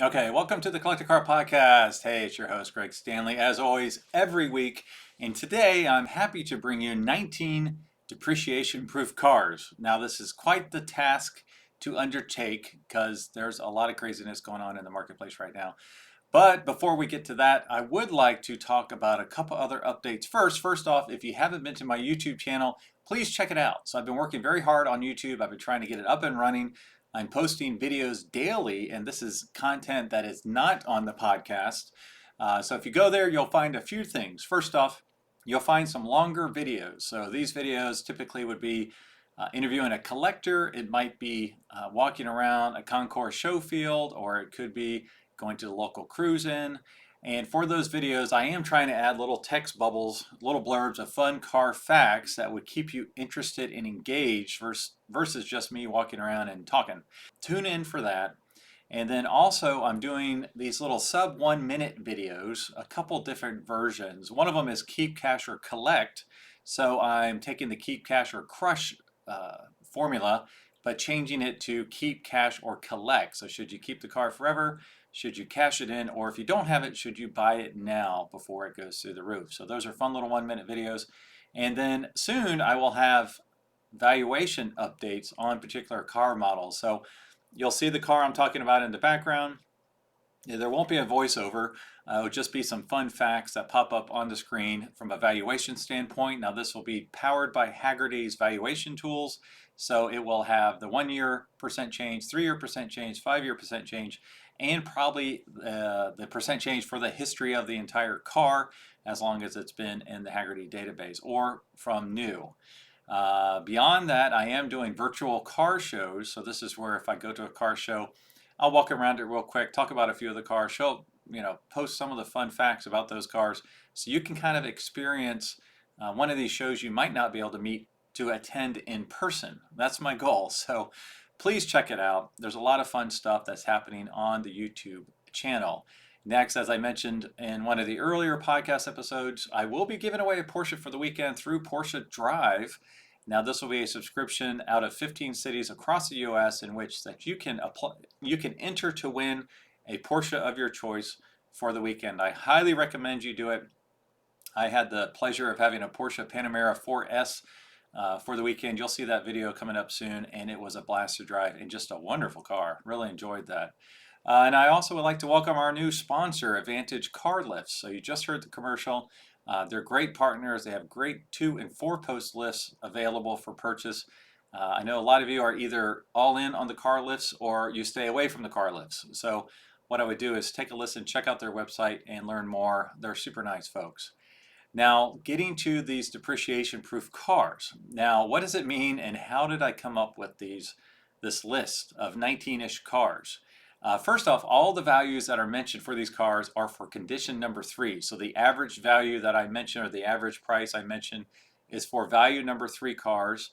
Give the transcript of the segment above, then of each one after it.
Okay, welcome to the Collector Car Podcast. Hey, it's your host, Greg Stanley, as always, every week. And today I'm happy to bring you 19 depreciation proof cars. Now, this is quite the task to undertake because there's a lot of craziness going on in the marketplace right now. But before we get to that, I would like to talk about a couple other updates first. First off, if you haven't been to my YouTube channel, please check it out. So I've been working very hard on YouTube. I've been trying to get it up and running. I'm posting videos daily, and this is content that is not on the podcast. So if you go there, you'll find a few things. First off, you'll find some longer videos. So these videos typically would be interviewing a collector. It might be walking around a Concours show field, or it could be going to the local cruise-in. And for those videos, I am trying to add little text bubbles, little blurbs of fun car facts that would keep you interested and engaged versus just me walking around and talking. Tune in for that. And then also I'm doing these little sub 1 minute videos, a couple different versions. One of them is keep, cash, or collect. So I'm taking the keep, cash, or crush formula, but changing it to keep, cash, or collect. So should you keep the car forever? Should you cash it in? Or if you don't have it, should you buy it now before it goes through the roof? So those are fun little 1 minute videos. And then soon I will have valuation updates on particular car models. So you'll see the car I'm talking about in the background. There won't be a voiceover. It'll just be some fun facts that pop up on the screen from a valuation standpoint. Now this will be powered by Hagerty's valuation tools. So it will have the 1 year percent change, 3 year percent change, 5 year percent change, and probably the percent change for the history of the entire car as long as it's been in the Hagerty database or from new. Beyond that, I am doing virtual car shows. So this is where if I go to a car show, I'll walk around it real quick, talk about a few of the cars, post some of the fun facts about those cars so you can kind of experience one of these shows you might not be able to attend in person. That's my goal. So please check it out. There's a lot of fun stuff that's happening on the YouTube channel. Next, as I mentioned in one of the earlier podcast episodes, I will be giving away a Porsche for the weekend through Porsche Drive. Now this will be a subscription out of 15 cities across the US in which that you can enter to win a Porsche of your choice for the weekend. I highly recommend you do it. I had the pleasure of having a Porsche Panamera 4S for the weekend. You'll see that video coming up soon, and it was a blast to drive and just a wonderful car. Really enjoyed that. And I also would like to welcome our new sponsor, Advantage Car Lifts. So you just heard the commercial. They're great partners. They have great 2- and 4-post lifts available for purchase. I know a lot of you are either all in on the car lifts or you stay away from the car lifts. So what I would do is take a listen, check out their website, and learn more. They're super nice folks. Now, getting to these depreciation proof cars. Now, what does it mean and how did I come up with this list of 19-ish cars? First off, all the values that are mentioned for these cars are for condition number 3. So the average value that I mentioned, or the average price I mentioned, is for value number 3 cars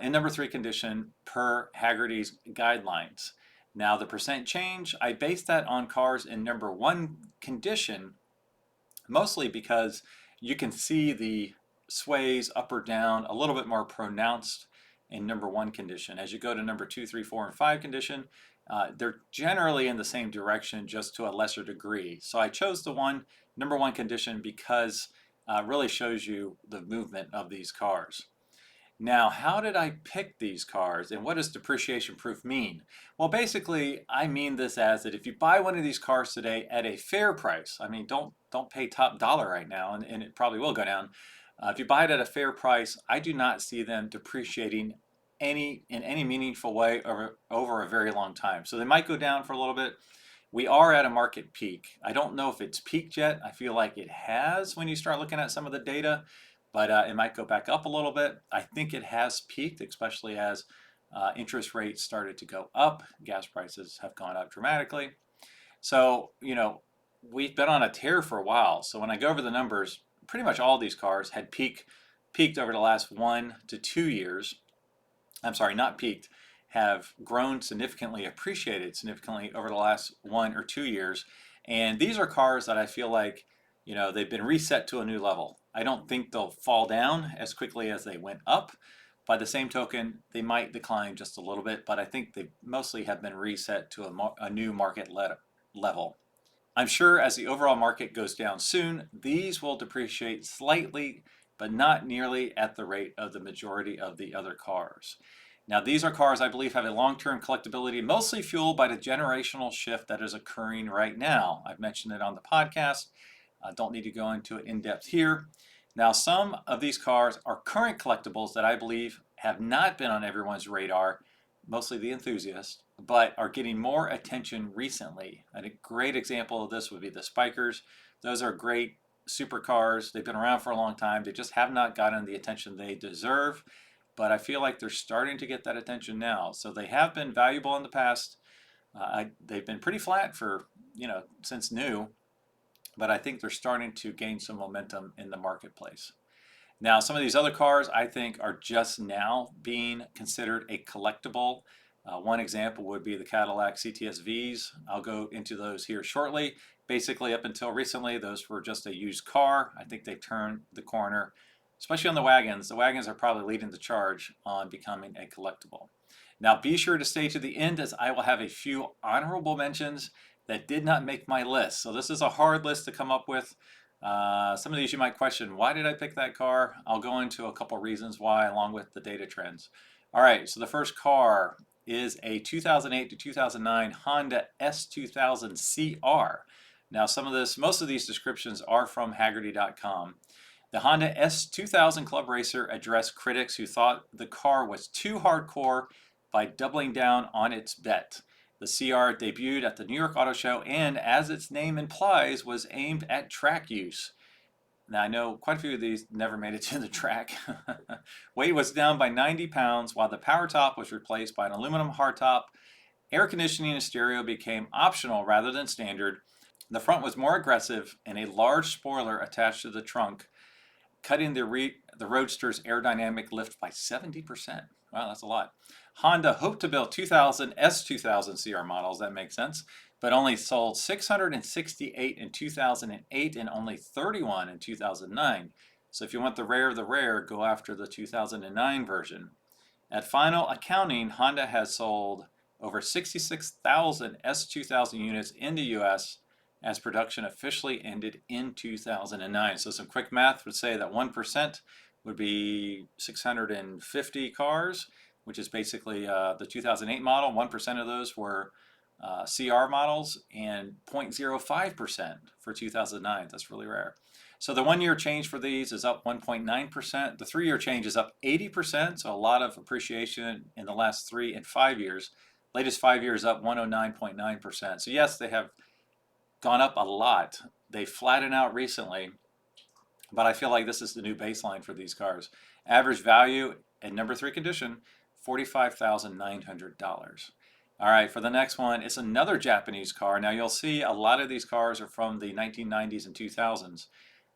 in number 3 condition per Hagerty's guidelines. Now the percent change, I based that on cars in number 1 condition, mostly because you can see the sways up or down a little bit more pronounced in number 1 condition. As you go to number 2, 3, 4, and 5 condition, they're generally in the same direction, just to a lesser degree. So I chose the number 1 condition because it really shows you the movement of these cars. Now, how did I pick these cars and what does depreciation proof mean? Well, basically, I mean this as that if you buy one of these cars today at a fair price, I mean, don't pay top dollar right now, and it probably will go down. If you buy it at a fair price, I do not see them depreciating in any meaningful way over a very long time. So they might go down for a little bit. We are at a market peak. I don't know if it's peaked yet. I feel like it has when you start looking at some of the data, but it might go back up a little bit. I think it has peaked, especially as interest rates started to go up. Gas prices have gone up dramatically. So, we've been on a tear for a while. So when I go over the numbers, pretty much all these cars had peaked over the last 1 to 2 years. I'm sorry, not peaked, have grown significantly, appreciated significantly over the last 1 or 2 years. And these are cars that I feel like, they've been reset to a new level. I don't think they'll fall down as quickly as they went up. By the same token, they might decline just a little bit, but I think they mostly have been reset to a new market level. I'm sure as the overall market goes down soon, these will depreciate slightly, but not nearly at the rate of the majority of the other cars. Now, these are cars I believe have a long-term collectability, mostly fueled by the generational shift that is occurring right now. I've mentioned it on the podcast. I don't need to go into it in depth here. Now, some of these cars are current collectibles that I believe have not been on everyone's radar, mostly the enthusiasts, but are getting more attention recently. And a great example of this would be the Spykers. Those are great supercars. They've been around for a long time. They just have not gotten the attention they deserve, but I feel like they're starting to get that attention now. So they have been valuable in the past. They've been pretty flat for, since new, but I think they're starting to gain some momentum in the marketplace. Now, some of these other cars I think are just now being considered a collectible. One example would be the Cadillac CTS-Vs. I'll go into those here shortly. Basically, up until recently, those were just a used car. I think they turned the corner, especially on the wagons. The wagons are probably leading the charge on becoming a collectible. Now, be sure to stay to the end as I will have a few honorable mentions that did not make my list. So this is a hard list to come up with. Some of these you might question, why did I pick that car? I'll go into a couple reasons why along with the data trends. All right, so the first car is a 2008 to 2009 Honda S2000 CR. Now most of these descriptions are from Haggerty.com. The Honda S2000 Club Racer addressed critics who thought the car was too hardcore by doubling down on its bet. The CR debuted at the New York Auto Show and, as its name implies, was aimed at track use. Now, I know quite a few of these never made it to the track. Weight was down by 90 pounds, while the power top was replaced by an aluminum hardtop. Air conditioning and stereo became optional rather than standard. The front was more aggressive, and a large spoiler attached to the trunk, cutting the Roadster's aerodynamic lift by 70%. Wow, that's a lot. Honda hoped to build 2,000 S2000 CR models, that makes sense, but only sold 668 in 2008 and only 31 in 2009. So if you want the rare of the rare, go after the 2009 version. At final accounting, Honda has sold over 66,000 S2000 units in the US as production officially ended in 2009. So some quick math would say that 1% would be 650 cars, which is basically the 2008 model. 1% of those were CR models and 0.05% for 2009. That's really rare. So the 1 year change for these is up 1.9%. The 3 year change is up 80%. So a lot of appreciation in the last 3 and 5 years. Latest 5 years up 109.9%. So yes, they have gone up a lot. They flattened out recently, but I feel like this is the new baseline for these cars. Average value in number 3 condition, $45,900. All right, for the next one, it's another Japanese car. Now you'll see a lot of these cars are from the 1990s and 2000s,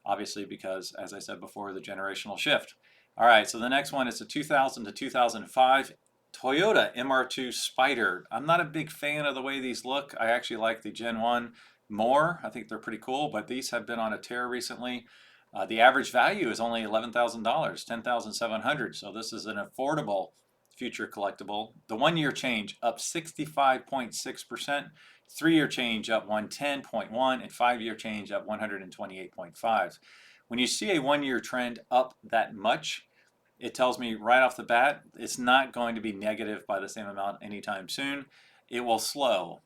obviously because, as I said before, the generational shift. All right, so the next one is a 2000 to 2005 Toyota MR2 Spyder. I'm not a big fan of the way these look. I actually like the Gen 1 more. I think they're pretty cool, but these have been on a tear recently. The average value is only $11,000, $10,700. So this is an affordable future collectible. The 1 year change up 65.6%, 3 year change up 110.1, and 5 year change up 128.5. When you see a 1 year trend up that much, it tells me right off the bat it's not going to be negative by the same amount anytime soon. It will slow.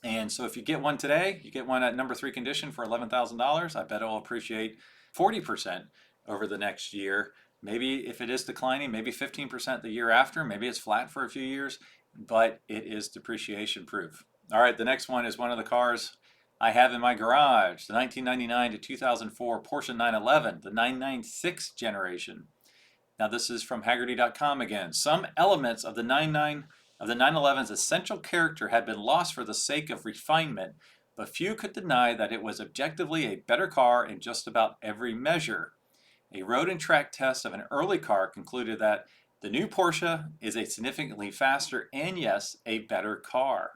And so if you get one today, you get one at number 3 condition for $11,000, I bet it will appreciate 40% over the next year. Maybe if it is declining, maybe 15% the year after, maybe it's flat for a few years, but it is depreciation proof. All right, the next one is one of the cars I have in my garage, the 1999 to 2004 Porsche 911, the 996 generation. Now this is from Haggerty.com again. Some elements of the 911's essential character had been lost for the sake of refinement, but few could deny that it was objectively a better car in just about every measure. A road and track test of an early car concluded that the new Porsche is a significantly faster and, yes, a better car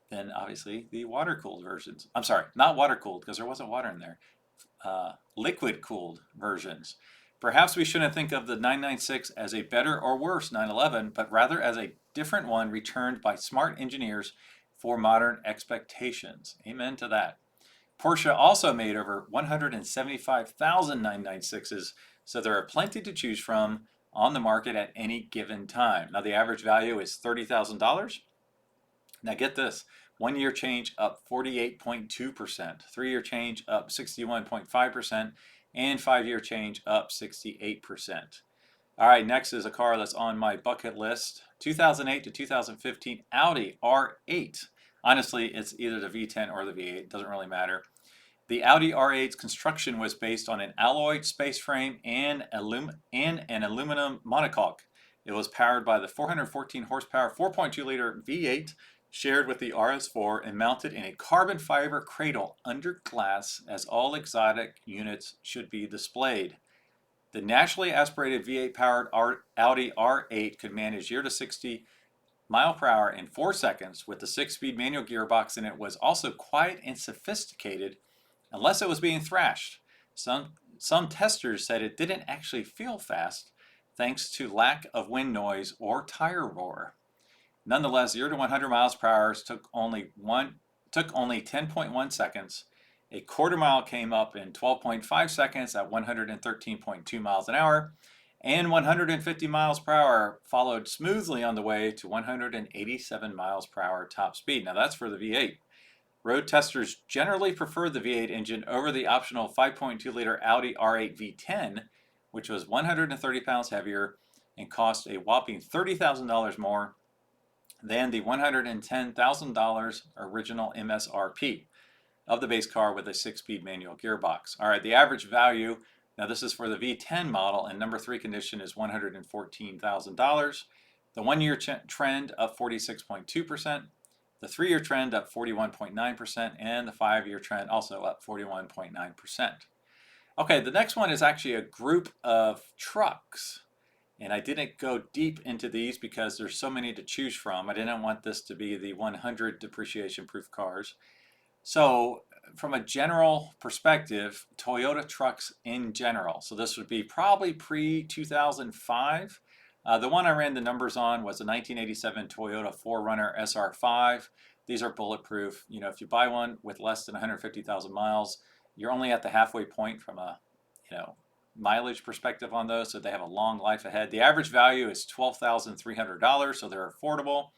than, obviously, the water-cooled versions. I'm sorry, not water-cooled, because there wasn't water in there. Liquid-cooled versions. Perhaps we shouldn't think of the 996 as a better or worse 911, but rather as a different one returned by smart engineers for modern expectations. Amen to that. Porsche also made over 175,000 996s, so there are plenty to choose from on the market at any given time. Now the average value is $30,000. Now get this, 1 year change up 48.2%, 3 year change up 61.5%, and 5 year change up 68%. All right, next is a car that's on my bucket list, 2008 to 2015 Audi R8. Honestly, it's either the V10 or the V8, it doesn't really matter. The Audi R8's construction was based on an alloyed space frame and an aluminum monocoque. It was powered by the 414 horsepower 4.2 liter V8 shared with the RS4 and mounted in a carbon fiber cradle under glass, as all exotic units should be displayed. The naturally aspirated V8 powered Audi R8 could manage 0 to 60 mile per hour in 4 seconds with the 6-speed manual gearbox, and it was also quiet and sophisticated unless it was being thrashed. Some testers said it didn't actually feel fast thanks to lack of wind noise or tire roar. Nonetheless, 0 to 100 miles per hour took only 10.1 seconds. A quarter mile came up in 12.5 seconds at 113.2 miles an hour, and 150 miles per hour followed smoothly on the way to 187 miles per hour top speed. Now that's for the V8. Road testers generally preferred the V8 engine over the optional 5.2 liter Audi R8 V10, which was 130 pounds heavier and cost a whopping $30,000 more than the $110,000 original MSRP of the base car with a 6-speed manual gearbox. All right, the average value, now this is for the V10 model, and number 3 condition is $114,000. The 1 year trend up 46.2%, the 3 year trend up 41.9%, and the 5 year trend also up 41.9%. Okay, the next one is actually a group of trucks. And I didn't go deep into these because there's so many to choose from. I didn't want this to be the 100 depreciation proof cars. So from a general perspective, Toyota trucks in general. So this would be probably pre-2005. The one I ran the numbers on was a 1987 Toyota 4Runner SR5. These are bulletproof. You know, if you buy one with less than 150,000 miles, you're only at the halfway point from a, mileage perspective on those, so they have a long life ahead. The average value is $12,300, so they're affordable.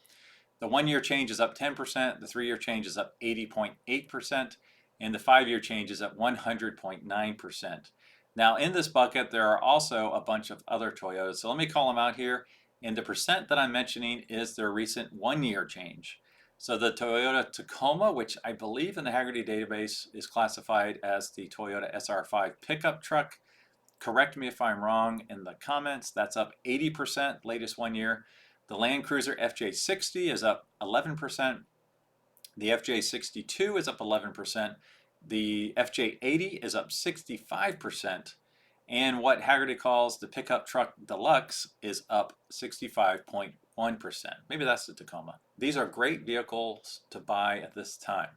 The 1 year change is up 10%, the 3 year change is up 80.8%, and the 5 year change is up 100.9%. Now in this bucket, there are also a bunch of other Toyotas, so let me call them out here. And the percent that I'm mentioning is their recent 1 year change. So the Toyota Tacoma, which I believe in the Hagerty database is classified as the Toyota SR5 pickup truck. Correct me if I'm wrong in the comments. That's up 80% latest 1 year. The Land Cruiser FJ60 is up 11%. The FJ62 is up 11%. The FJ80 is up 65%. And what Hagerty calls the pickup truck deluxe is up 65.1%. Maybe that's the Tacoma. These are great vehicles to buy at this time.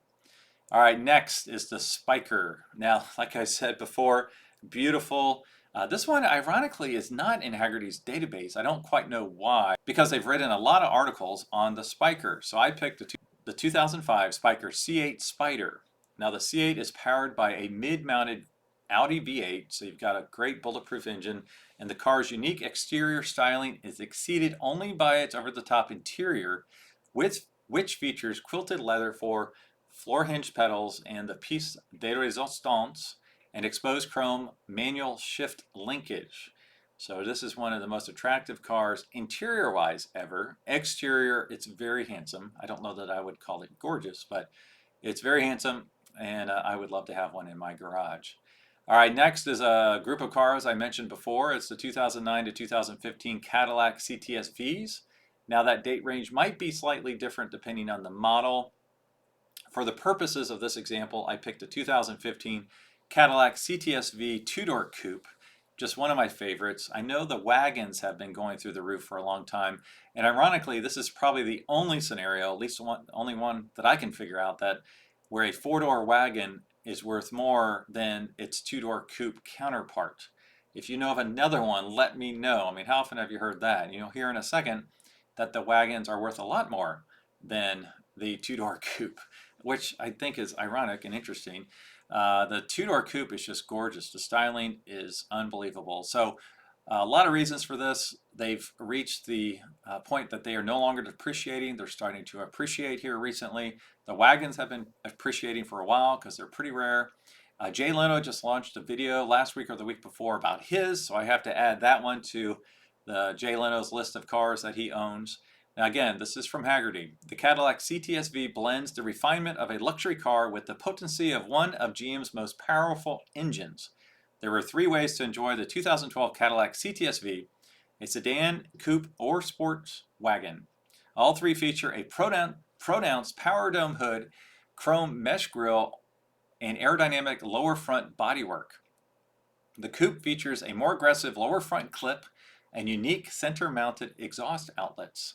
All right, next is the Spyker. Now, like I said before, beautiful. This one, ironically, is not in Hagerty's database. I don't quite know why, because they've written a lot of articles on the Spyker. So I picked the 2005 Spyker C8 Spyder. Now the C8 is powered by a mid-mounted Audi V8, so you've got a great bulletproof engine, and the car's unique exterior styling is exceeded only by its over-the-top interior, which features quilted leather for floor hinge pedals and the piece de resistance and exposed chrome manual shift linkage. So this is one of the most attractive cars interior-wise ever. Exterior, it's very handsome. I don't know that I would call it gorgeous, but it's very handsome, and I would love to have one in my garage. All right, next is a group of cars I mentioned before. It's the 2009 to 2015 Cadillac CTS-Vs. Now that date range might be slightly different depending on the model. For the purposes of this example, I picked a 2015 Cadillac CTS-V two-door coupe, just one of my favorites. I know the wagons have been going through the roof for a long time, and ironically, this is probably the only scenario, at least only one that I can figure out, that where a four-door wagon is worth more than its two-door coupe counterpart. If you know of another one, let me know. I mean, how often have you heard that? You'll hear in a second that the wagons are worth a lot more than the two-door coupe, which I think is ironic and interesting. The two-door coupe is just gorgeous. The styling is unbelievable. So a lot of reasons for this. They've reached the point that they are no longer depreciating. They're starting to appreciate here recently. The wagons have been appreciating for a while because they're pretty rare. Jay Leno just launched a video last week or the week before about his, so I have to add that one to the Jay Leno's list of cars that he owns. Now again, this is from Hagerty. The Cadillac CTS-V blends the refinement of a luxury car with the potency of one of GM's most powerful engines. There were 3 ways to enjoy the 2012 Cadillac CTS-V, a sedan, coupe, or sports wagon. All 3 feature a pronounced power dome hood, chrome mesh grille, and aerodynamic lower front bodywork. The coupe features a more aggressive lower front clip and unique center-mounted exhaust outlets.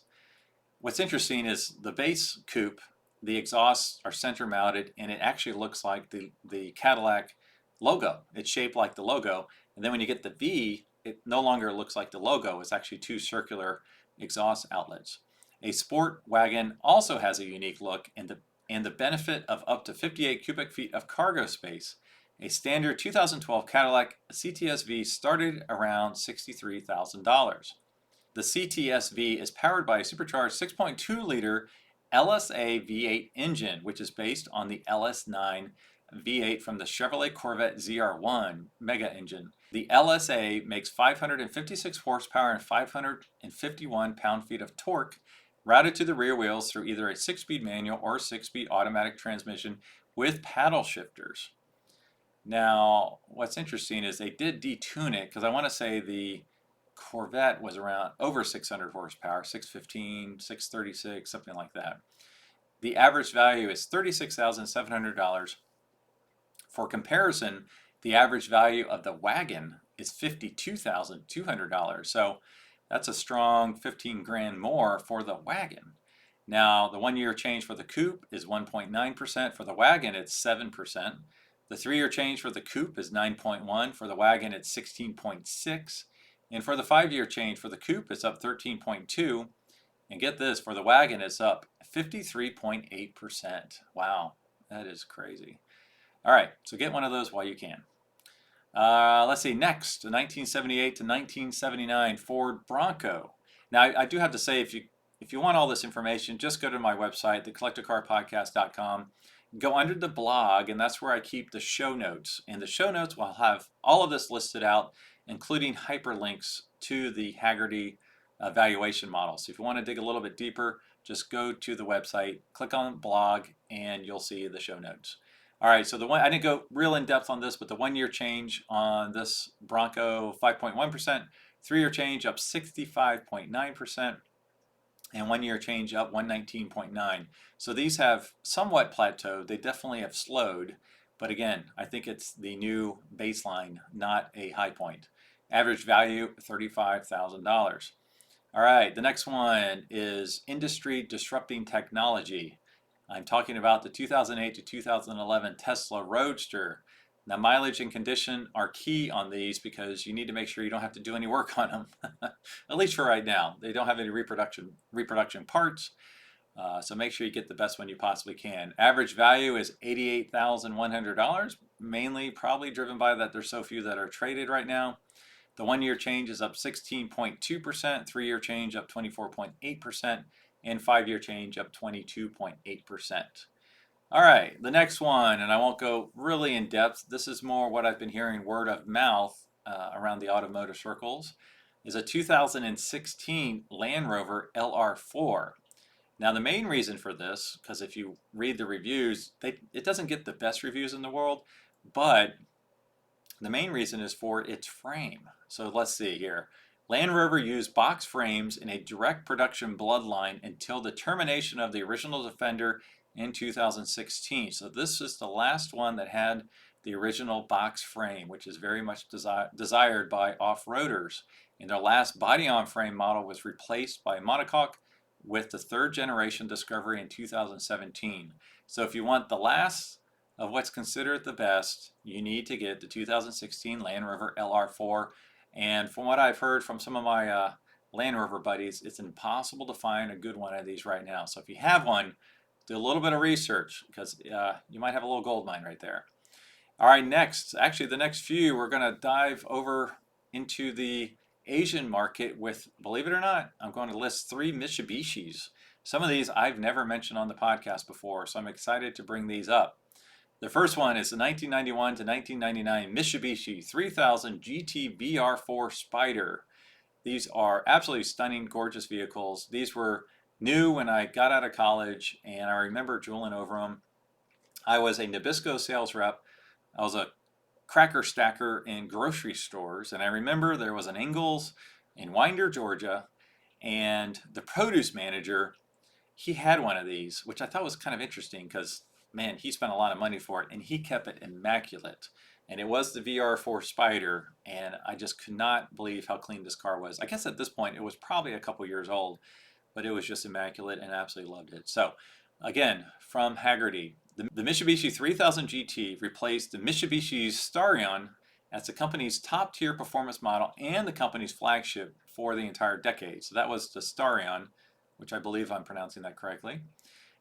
What's interesting is the base coupe, the exhausts are center-mounted, and it actually looks like the Cadillac logo. It's shaped like the logo, and then when you get the V, it no longer looks like the logo. It's actually 2 circular exhaust outlets. A sport wagon also has a unique look and the benefit of up to 58 cubic feet of cargo space. A standard 2012 Cadillac CTS-V started around $63,000. The CTS-V is powered by a supercharged 6.2-liter LSA V8 engine, which is based on the LS9 V8 from the Chevrolet Corvette ZR1 mega engine. The LSA makes 556 horsepower and 551 pound-feet of torque, routed to the rear wheels through either a 6-speed manual or 6-speed automatic transmission with paddle shifters. Now, what's interesting is they did detune it, because I want to say the Corvette was around over 600 horsepower, 615, 636, something like that. The average value is $36,700. For comparison, the average value of the wagon is $52,200. So that's a strong 15 grand more for the wagon. Now, the 1-year change for the coupe is 1.9%. For the wagon, it's 7%. The 3-year change for the coupe is 9.1. For the wagon, it's 16.6. And for the 5-year change for the coupe, it's up 13.2. And get this, for the wagon, it's up 53.8%. Wow, that is crazy. All right, so get one of those while you can. Let's see, next, the 1978 to 1979 Ford Bronco. Now, I do have to say, if you want all this information, just go to my website, thecollectorcarpodcast.com. Go under the blog, and that's where I keep the show notes. And the show notes will have all of this listed out, including hyperlinks to the Hagerty valuation model. So if you want to dig a little bit deeper, just go to the website, click on blog, and you'll see the show notes. All right, so I didn't go real in depth on this, but the 1-year change on this Bronco, 5.1%, 3-year change up 65.9%, and 1-year change up 119.9. So these have somewhat plateaued. They definitely have slowed, but again, I think it's the new baseline, not a high point. Average value, $35,000. All right, the next one is industry disrupting technology. I'm talking about the 2008 to 2011 Tesla Roadster. Now, mileage and condition are key on these because you need to make sure you don't have to do any work on them, at least for right now. They don't have any reproduction parts, so make sure you get the best one you possibly can. Average value is $88,100, mainly probably driven by that there's so few that are traded right now. The 1-year change is up 16.2%, 3-year change up 24.8%, and 5-year change up 22.8%. All right, the next one, and I won't go really in depth. This is more what I've been hearing word of mouth around the automotive circles, is a 2016 Land Rover LR4. Now, the main reason for this, because if you read the reviews, it doesn't get the best reviews in the world, but the main reason is for its frame. So let's see here. Land Rover used box frames in a direct production bloodline until the termination of the original Defender in 2016. So this is the last one that had the original box frame, which is very much desired by off-roaders. And their last body-on-frame model was replaced by a monocoque with the 3rd generation Discovery in 2017. So if you want the last of what's considered the best, you need to get the 2016 Land Rover LR4. And from what I've heard from some of my Land Rover buddies, it's impossible to find a good one of these right now. So if you have one, Do a little bit of research because you might have a little gold mine right there. All right, next, actually the next few, we're going to dive over into the Asian market with, believe it or not, I'm going to list 3 Mitsubishis. Some of these I've never mentioned on the podcast before, so I'm excited to bring these up. The first one is the 1991 to 1999 Mitsubishi 3000 GT VR4 Spyder. These are absolutely stunning, gorgeous vehicles. These were new when I got out of college, and I remember drooling over them. I was a Nabisco sales rep. I was a cracker stacker in grocery stores, and I remember there was an Ingles in Winder, Georgia, and the produce manager, he had one of these, which I thought was kind of interesting because, man, he spent a lot of money for it, and he kept it immaculate. And it was the VR4 Spyder, and I just could not believe how clean this car was. I guess at this point it was probably a couple years old, but it was just immaculate and absolutely loved it. So, again, from Hagerty, the Mitsubishi 3000 GT replaced the Mitsubishi Starion as the company's top-tier performance model and the company's flagship for the entire decade. So that was the Starion, which I believe I'm pronouncing that correctly.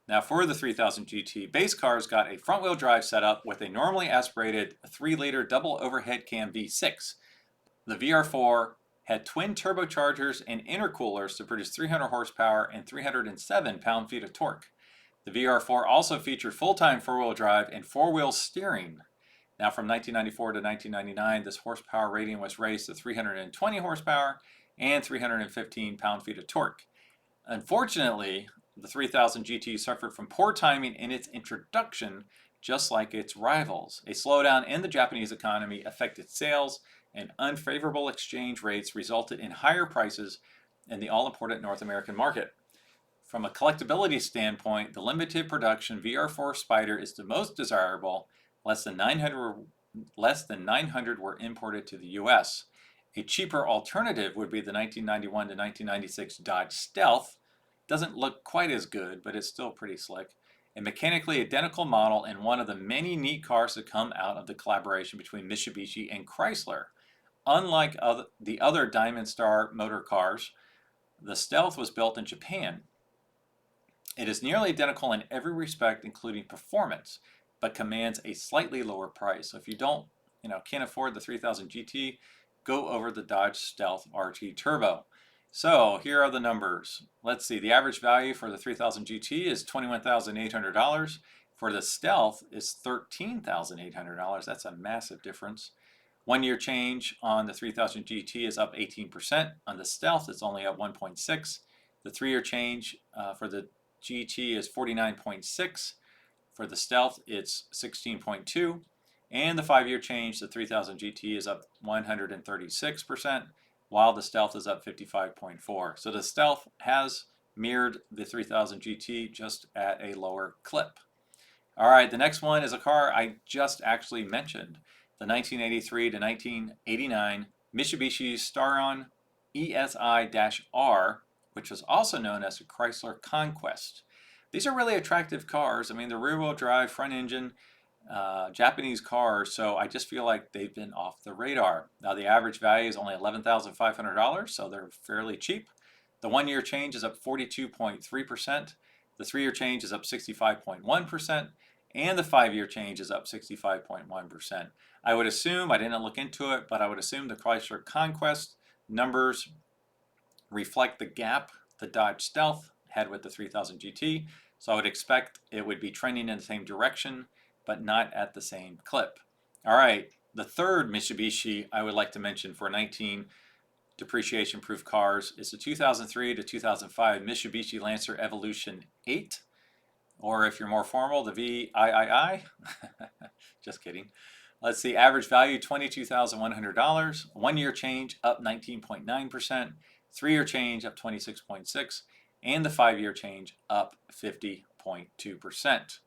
Now for the 3000 GT, base cars got a front-wheel drive setup with a normally aspirated 3-liter double overhead cam V6. The VR4 had twin turbochargers and intercoolers to produce 300 horsepower and 307 pound-feet of torque. The VR4 also featured full-time four-wheel drive and four-wheel steering. Now from 1994 to 1999, this horsepower rating was raised to 320 horsepower and 315 pound-feet of torque. Unfortunately, the 3000 GT suffered from poor timing in its introduction, just like its rivals. A slowdown in the Japanese economy affected sales, and unfavorable exchange rates resulted in higher prices in the all-important North American market. From a collectability standpoint, the limited production VR4 Spyder is the most desirable. Less than 900 were imported to the US. A cheaper alternative would be the 1991 to 1996 Dodge Stealth. Doesn't look quite as good, but it's still pretty slick. A mechanically identical model and one of the many neat cars that come out of the collaboration between Mitsubishi and Chrysler. Unlike the other Diamond Star motor cars, the Stealth was built in Japan. It is nearly identical in every respect, including performance, but commands a slightly lower price. So if you can't afford the 3000 GT, go over the Dodge Stealth RT Turbo. So here are the numbers. Let's see, the average value for the 3000 GT is $21,800. For the Stealth is $13,800. That's a massive difference. 1 year change on the 3000 GT is up 18%. On the Stealth, it's only up 1.6. The 3-year change for the GT is 49.6. For the Stealth, it's 16.2. And the 5-year change, the 3000 GT is up 136%, while the Stealth is up 55.4. So the Stealth has mirrored the 3000 GT, just at a lower clip. All right, the next one is a car I just actually mentioned, the 1983 to 1989 Mitsubishi Starion ESI-R, which was also known as the Chrysler Conquest. These are really attractive cars. I mean, the rear-wheel drive, front engine, Japanese cars, so I just feel like they've been off the radar. Now the average value is only $11,500, so they're fairly cheap. The 1-year change is up 42.3%. The 3-year change is up 65.1%. And the 5-year change is up 65.1%. I would assume, I didn't look into it, but I would assume the Chrysler Conquest numbers reflect the gap the Dodge Stealth had with the 3000 GT. So I would expect it would be trending in the same direction, but not at the same clip. All right, the third Mitsubishi I would like to mention for 19 depreciation proof cars is the 2003 to 2005 Mitsubishi Lancer Evolution 8, or if you're more formal, the VIII. Just kidding. Let's see, average value $22,100, 1-year change up 19.9%, 3-year change up 26.6%, and the 5-year change up 50.2%.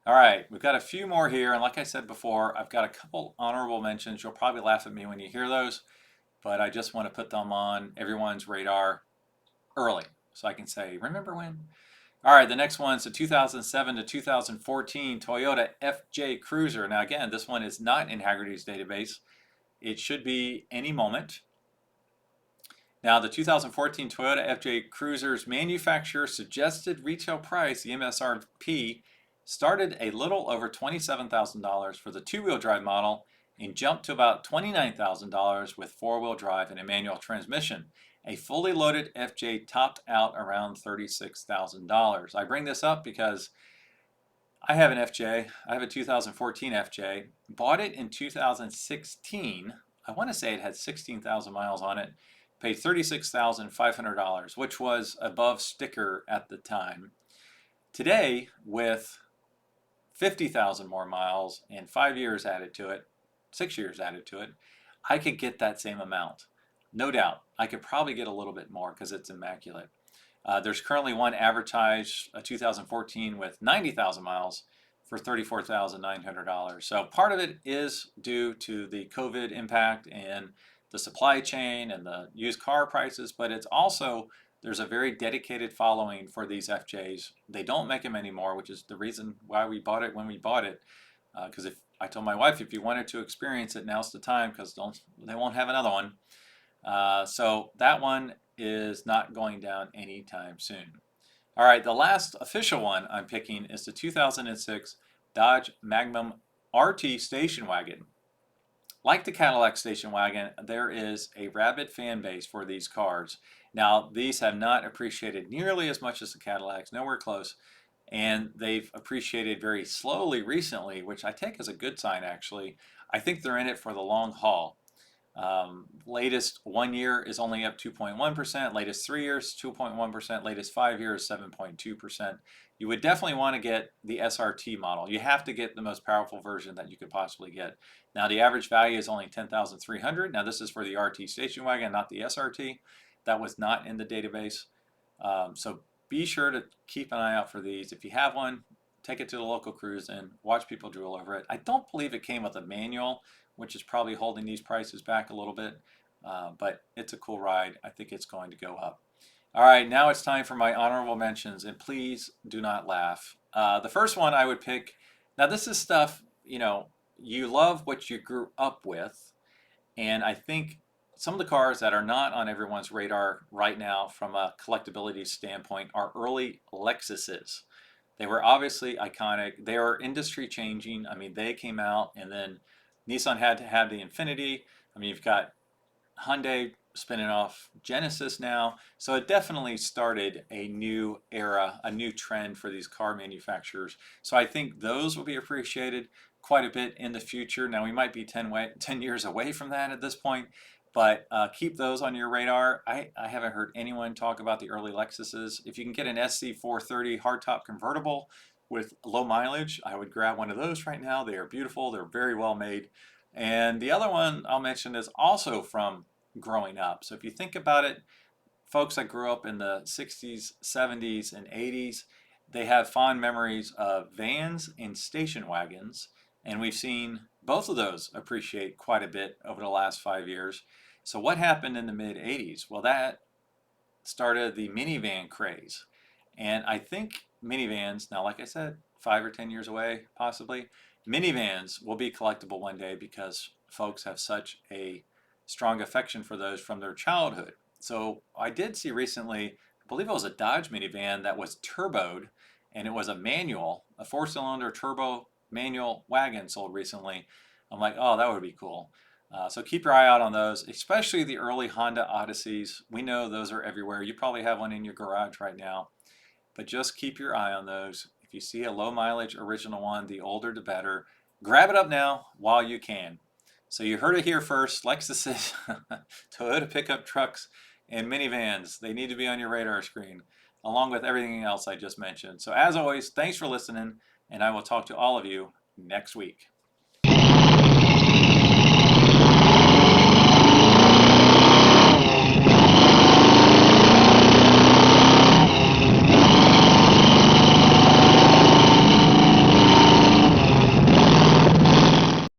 All right, we've got a few more here, and like I said before, I've got a couple honorable mentions. You'll probably laugh at me when you hear those, but I just want to put them on everyone's radar early, so I can say, remember when? All right, the next one's the 2007 to 2014 Toyota FJ Cruiser. Now again, this one is not in Hagerty's database. It should be any moment. Now, the 2014 Toyota FJ Cruiser's manufacturer suggested retail price, the MSRP, started a little over $27,000 for the two-wheel drive model and jumped to about $29,000 with four-wheel drive and a manual transmission. A fully loaded FJ topped out around $36,000. I bring this up because I have an FJ. I have a 2014 FJ. Bought it in 2016. I want to say it had 16,000 miles on it. Paid $36,500, which was above sticker at the time. Today, with 50,000 more miles and 5 years added to it, 6 years added to it, I could get that same amount. No doubt. I could probably get a little bit more because it's immaculate. There's currently one advertised, a 2014 with 90,000 miles for $34,900. So part of it is due to the COVID impact and the supply chain and the used car prices, but it's also, there's a very dedicated following for these FJs. They don't make them anymore, which is the reason why we bought it when we bought it. Because if I told my wife, if you wanted to experience it, now's the time, because they won't have another one. So that one is not going down anytime soon. All right, the last official one I'm picking is the 2006 Dodge Magnum RT station wagon. Like the Cadillac station wagon, there is a rabid fan base for these cars. Now, these have not appreciated nearly as much as the Cadillacs, nowhere close, and they've appreciated very slowly recently, which I take as a good sign, actually. I think they're in it for the long haul. Latest 1 year is only up 2.1%, latest 3 years 2.1%, latest 5 years 7.2%. You would definitely want to get the SRT model. You have to get the most powerful version that you could possibly get. Now the average value is only $10,300. Now this is for the RT station wagon, not the SRT. That was not in the database. So be sure to keep an eye out for these. If you have one, take it to the local cruise and watch people drool over it. I don't believe it came with a manual, which is probably holding these prices back a little bit, but it's a cool ride. I think it's going to go up. All right, now it's time for my honorable mentions, and please do not laugh. The first one I would pick, now this is stuff, you know, you love what you grew up with, and I think some of the cars that are not on everyone's radar right now from a collectability standpoint are early Lexuses. They were obviously iconic. They are industry changing. I mean, they came out and then Nissan had to have the Infiniti. I mean, you've got Hyundai spinning off Genesis now. So it definitely started a new era, a new trend for these car manufacturers. So I think those will be appreciated quite a bit in the future. Now we might be 10 years away from that at this point, but keep those on your radar. I haven't heard anyone talk about the early Lexuses. If you can get an SC430 hardtop convertible with low mileage, I would grab one of those right now. They are beautiful. They're very well made. And the other one I'll mention is also from growing up. So if you think about it, folks that grew up in the 60s, 70s, and 80s, they have fond memories of vans and station wagons. And we've seen both of those appreciate quite a bit over the last 5 years. So what happened in the mid 80s? Well, that started the minivan craze. And I think minivans, now like I said, 5 or 10 years away, possibly, minivans will be collectible one day because folks have such a strong affection for those from their childhood. So I did see recently, I believe it was a Dodge minivan that was turboed, and it was a manual, a 4-cylinder turbo manual wagon sold recently. I'm like, oh, that would be cool. So keep your eye out on those, especially the early Honda Odysseys. We know those are everywhere. You probably have one in your garage right now, but just keep your eye on those. If you see a low mileage original one, the older the better. Grab it up now while you can. So you heard it here first. Lexus, Toyota pickup trucks, and minivans. They need to be on your radar screen, along with everything else I just mentioned. So as always, thanks for listening, and I will talk to all of you next week.